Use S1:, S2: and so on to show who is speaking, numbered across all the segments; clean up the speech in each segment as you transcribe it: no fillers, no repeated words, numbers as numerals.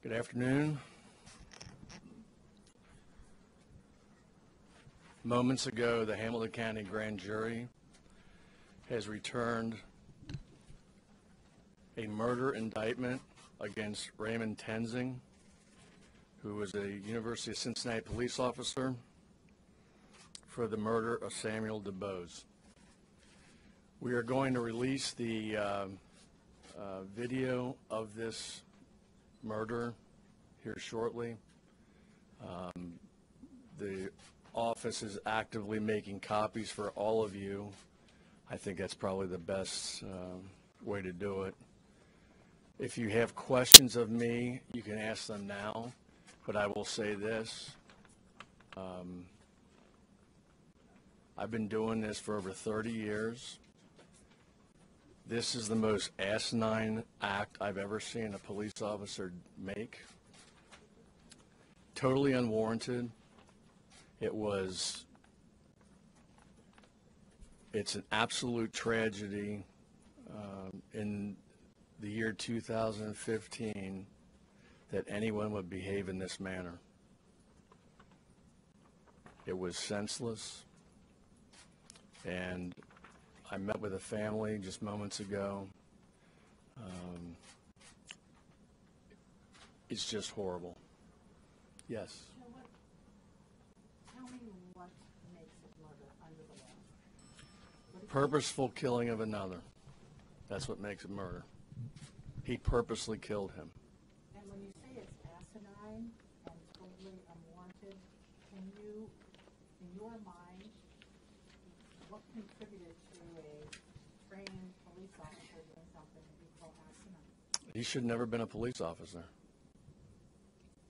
S1: Good afternoon. Moments ago, the Hamilton County Grand Jury has returned a murder indictment against Raymond Tenzing, who was a University of Cincinnati police officer, for the murder of Samuel Dubose. We are going to release the video of this murder here shortly. The office is actively making copies for all of you. I think that's probably the best way to do it. If you have questions of me, you can ask them now, but I will say this. I've been doing this for over 30 years. This is the most asinine act I've ever seen a police officer make. Totally unwarranted. It's an absolute tragedy in the year 2015 that anyone would behave in this manner. It was senseless, and I met with a family just moments ago. It's just horrible. Yes?
S2: Tell me what makes it murder under the law.
S1: Purposeful killing of another. That's what makes it murder. He purposely killed him.
S2: And when you say it's asinine and totally unwarranted, can you, in your mind, what contributed to a trained police officer doing something that you call asinine?
S1: He should have never been a police officer.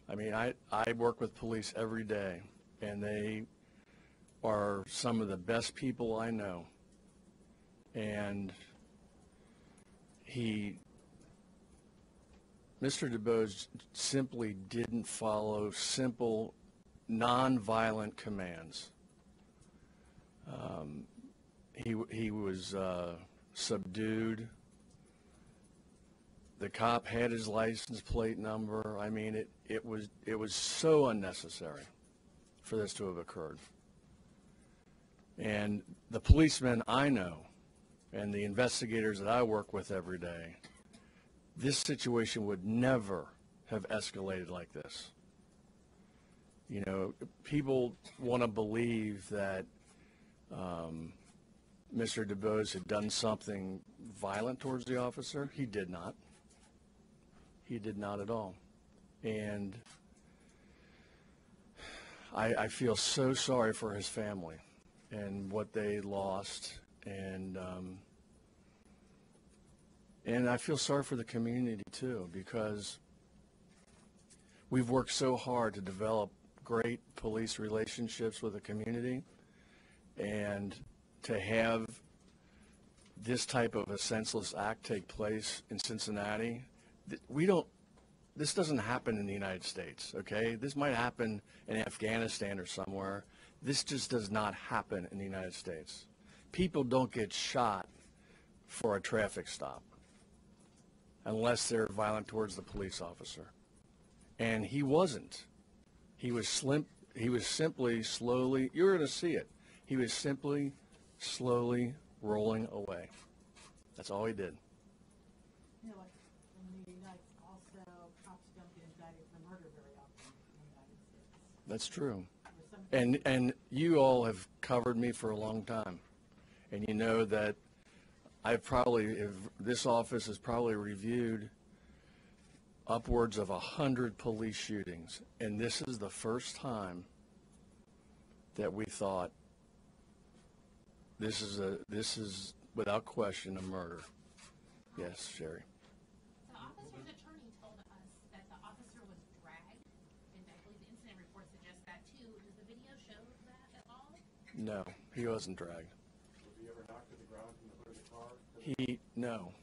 S1: I mean, I work with police every day, and they are some of the best people I know. And Mr. Dubose simply didn't follow simple, non-violent commands. He was subdued. The cop had his license plate number. I mean, it was so unnecessary for this to have occurred. And the policemen I know and the investigators that I work with every day, this situation would never have escalated like this. You know, people want to believe that Mr. Dubose had done something violent towards the officer. He did not. He did not at all. And I feel so sorry for his family and what they lost. And I feel sorry for the community too, because we've worked so hard to develop great police relationships with the community, and to have this type of a senseless act take place in Cincinnati, this doesn't happen in the United States, okay? This might happen in Afghanistan or somewhere. This just does not happen in the United States. People don't get shot for a traffic stop unless they're violent towards the police officer. And he wasn't. He was simply slowly, you're going to see it, he was simply slowly rolling away. That's all he did.
S2: You know, like in the United States, also, cops don't get indicted for murder very often in the United States.
S1: That's true. And you all have covered me for a long time. And you know that this office has probably reviewed upwards of 100 police shootings. And this is the first time that we thought this is without question a murder. Yes, Sherry.
S3: The officer's attorney told us that the officer was dragged, and I believe the incident report suggests that too. Does the video show that at all?
S1: No, he wasn't dragged.
S4: Was he ever knocked to the ground from the hood of the car?
S1: No.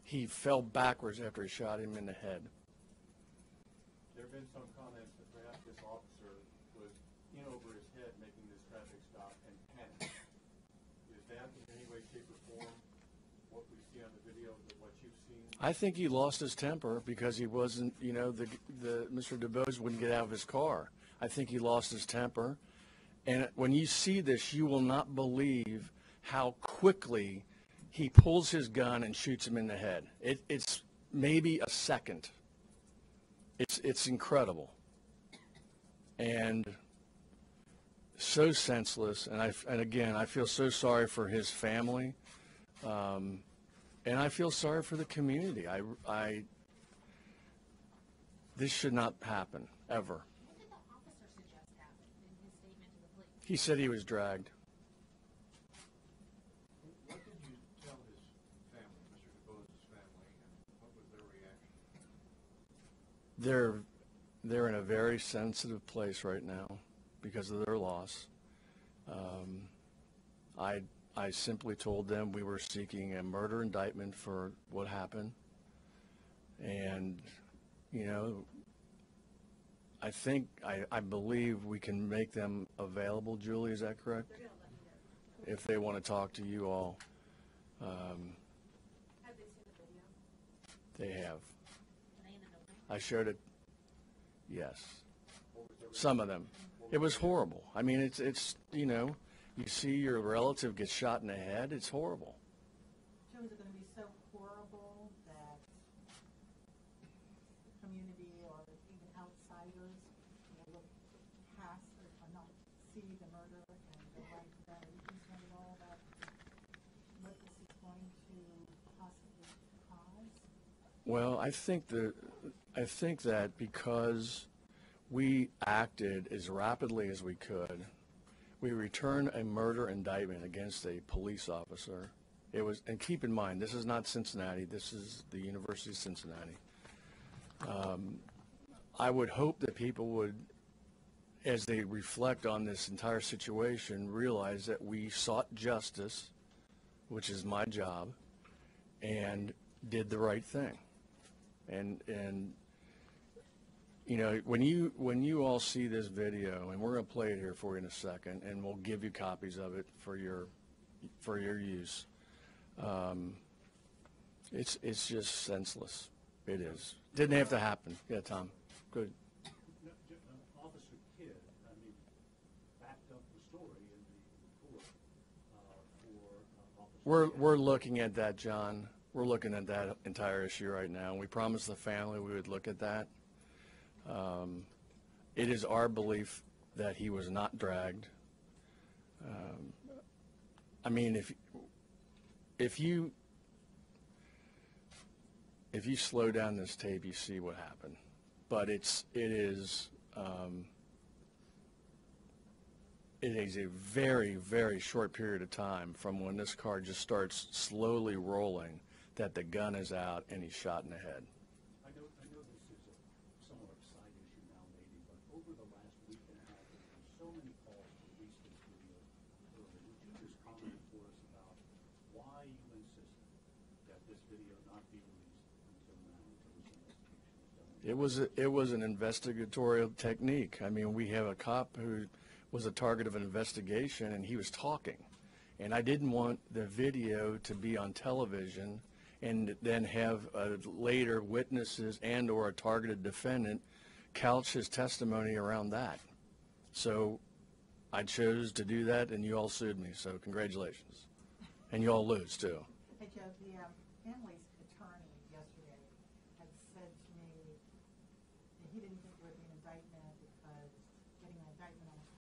S1: He fell backwards after he shot him in the head.
S4: There have been some comments that perhaps this officer was in over his head making this traffic stop and panicked. Is that in any way, shape, or form what we see on the video than what you've seen?
S1: I think he lost his temper because he wasn't, you know, the Mr. Dubose wouldn't get out of his car. I think he lost his temper. And when you see this, you will not believe how quickly he pulls his gun and shoots him in the head. It's maybe a second. It's incredible. And so senseless. And again, I feel so sorry for his family. And I feel sorry for the community. This should not happen, ever.
S3: What did the officer suggest happened in his statement to the police?
S1: He said he was dragged.
S5: What did you tell his family, Mr. Dubose's family, and what was their reaction?
S1: They're in a very sensitive place right now because of their loss. I simply told them we were seeking a murder indictment for what happened. And, you know, I believe we can make them available. Julie, is that correct?
S3: They're going to let you know.
S1: If they want to talk to you all.
S3: Have they seen the video?
S1: They have.
S3: Are they in the building?
S1: I showed it. Yes. Some of them. It was horrible. I mean, it's you know, you see your relative get shot in the head. It's horrible.
S2: Joe, is it going to be so horrible that the community or even outsiders will look past or not see the murder and go right to that? Are you concerned at all about what this is going to possibly cause?
S1: Well, I think that because we acted as rapidly as we could, we returned a murder indictment against a police officer. It was, and keep in mind, this is not Cincinnati. This is the University of Cincinnati. I would hope that people would, as they reflect on this entire situation, realize that we sought justice, which is my job, and did the right thing. And you know, when you all see this video, and we're going to play it here for you in a second, and we'll give you copies of it for your use. It's just senseless. It is. Didn't have to happen. Yeah, Tom. Good.
S6: Officer Kidd, I mean, backed up the story in the report for Officer
S1: We're looking at that, John. We're looking at that entire issue right now. We promised the family we would look at that. It is our belief that he was not dragged. I mean, if you slow down this tape, you see what happened. But it is a very, very short period of time from when this car just starts slowly rolling that the gun is out and he's shot in the head.
S6: I know this is a somewhat of a side issue now, maybe, but over the last week and a half, there have been so many calls to release this video early. Would you just comment for us about why you insisted that this video not be released until now, until this investigation is done?
S1: It was an investigatorial technique. I mean, we have a cop who was a target of an investigation, and he was talking. And I didn't want the video to be on television and then have later witnesses and or a targeted defendant couch his testimony around that. So I chose to do that, and you all sued me, so congratulations. And you all lose, too.
S2: Hey, Joe, the family's attorney yesterday had said to me that he didn't think there would be